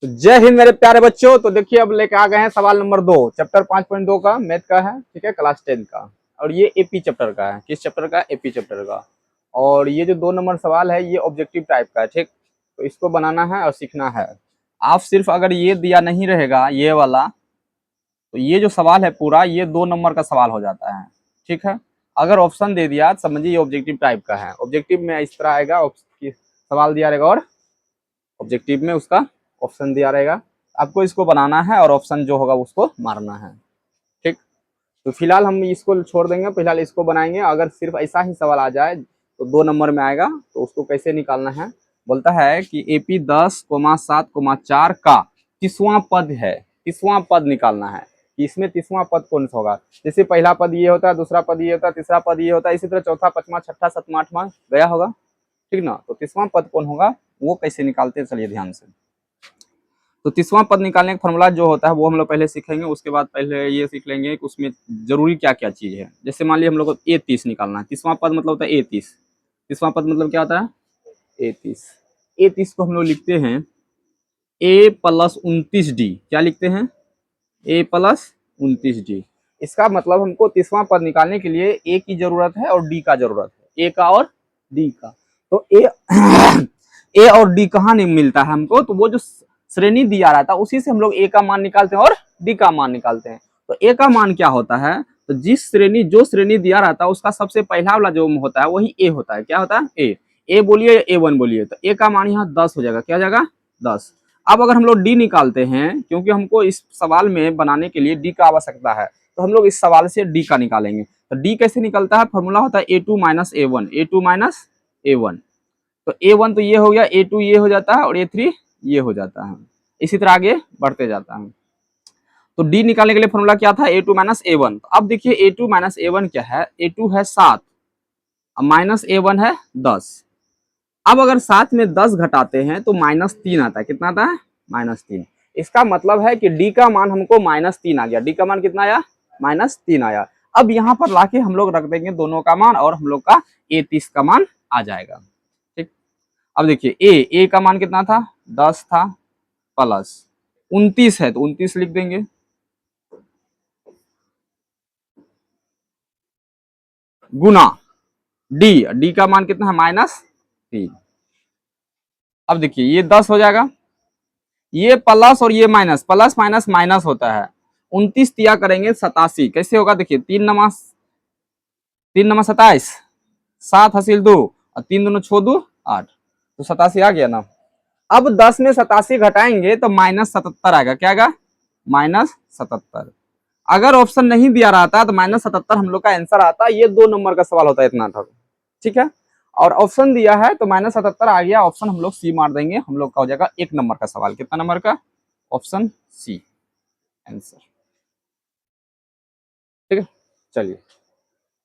तो जय हिंद मेरे प्यारे बच्चों। तो देखिए अब लेके आ गए हैं सवाल नंबर 2, चैप्टर 5.2 का, मैथ का है, ठीक है, क्लास 10 का। और ये एपी चैप्टर का है। किस चैप्टर का? एपी चैप्टर का। और ये जो 2 नंबर सवाल है ये ऑब्जेक्टिव टाइप का है, ठीक। तो इसको बनाना है और सीखना है। आप सिर्फ अगर ये दिया नहीं रहेगा ये वाला, तो ये जो सवाल है पूरा ये 2 नंबर का सवाल हो जाता है, ठीक है। अगर ऑप्शन दे दिया समझिए ये ऑब्जेक्टिव टाइप का है। ऑब्जेक्टिव में इस तरह आएगा, सवाल दिया रहेगा और ऑब्जेक्टिव में उसका ऑप्शन दिया रहेगा। आपको इसको बनाना है और ऑप्शन जो होगा उसको मारना है, ठीक। तो फिलहाल हम इसको छोड़ देंगे, फिलहाल इसको बनाएंगे। अगर सिर्फ ऐसा ही सवाल आ जाए तो 2 नंबर में आएगा। तो उसको कैसे निकालना है, बोलता है कि एपी 10,7,4 का 30वां पद है। 30वां पद निकालना है कि इसमें 30वां पद कौन सा होगा। जैसे पहला पद ये होता है, दूसरा पद ये होता है, तीसरा पद ये होता है, इसी तरह चौथा, पांचवा, छठा, सातवां, आठवां गया होगा, ठीक ना। तो 30वां पद कौन होगा वो कैसे निकालते हैं, चलिए ध्यान से। तो 30वां पद निकालने का फॉर्मूला जो होता है वो हम लोग पहले सीखेंगे। उसके बाद पहले ये सीख लेंगे कि उसमें जरूरी क्या क्या चीज है। जैसे मान लीजिए हम लोग को A30 निकालना है। 30वां पद मतलब होता है A30। 30वां पद मतलब क्या होता है? A30। A30 को हम लोग लिखते हैं A+29D। क्या लिखते हैं? A+29D। इसका मतलब हमको 30वां पद निकालने के लिए ए की जरूरत है और डी का जरूरत है, ए का और डी का। तो ए ए और डी कहाँ नहीं मिलता है हमको, तो वो जो श्रेणी दिया रहता है उसी से हम लोग ए का मान निकालते हैं और डी का मान निकालते हैं। तो ए का मान क्या होता है, तो जिस श्रेणी जो श्रेणी दिया रहता है उसका सबसे पहला वाला जो होता है वही ए होता है। क्या होता है? ए बोलिए A1 बोलिए। तो ए का मान यहाँ 10 हो जाएगा। क्या हो जाएगा? 10। अब अगर हम लोग डी निकालते हैं, क्योंकि हमको इस सवाल में बनाने के लिए डी का आवश्यकता है, तो हम लोग इस सवाल से डी का निकालेंगे। तो डी कैसे निकलता है? फॉर्मूला होता है A2 - A1। A2 - A1। तो A1 तो ये हो गया, A2 ये हो जाता है और A3 ये हो जाता है। इसी तरह आगे बढ़ते जाता है। तो डी निकालने के लिए फॉर्मूला क्या था? A2 - A1। तो अब देखिए A2 - A1 क्या है? A2 है 7 माइनस A1 है 10। अब अगर 7 में 10 घटाते हैं तो -3 आता है। कितना आता है? -3। इसका मतलब है कि डी का मान हमको -3 आ गया। डी का मान कितना आया? -3 आया। अब यहाँ पर लाके हम लोग रख देंगे दोनों का मान और हम लोग का A30 का मान आ जाएगा, ठीक। अब देखिए ए का मान कितना था? 10 था, प्लस 29 है तो 29 लिख देंगे, गुना डी का मान कितना है? -3। अब देखिए ये 10 हो जाएगा, ये प्लस और ये माइनस, प्लस माइनस माइनस होता है। 29 दिया करेंगे 87। कैसे होगा? देखिए 3 नमा 27, 7 हासिल 2 और 3 दूनो 6 2 8, तो 87 आ गया ना। अब 10 में 87 घटाएंगे तो -77 आएगा। क्या आएगा? -77। अगर ऑप्शन नहीं दिया रहता तो -77 हम लोग का आंसर आता। ये 2 नंबर का सवाल होता है, इतना था, ठीक है। और ऑप्शन दिया है तो -77 आ गया, ऑप्शन हम लोग सी मार देंगे, हम लोग का हो जाएगा 1 नंबर का सवाल। कितना नंबर का? ऑप्शन सी आंसर, ठीक है। चलिए।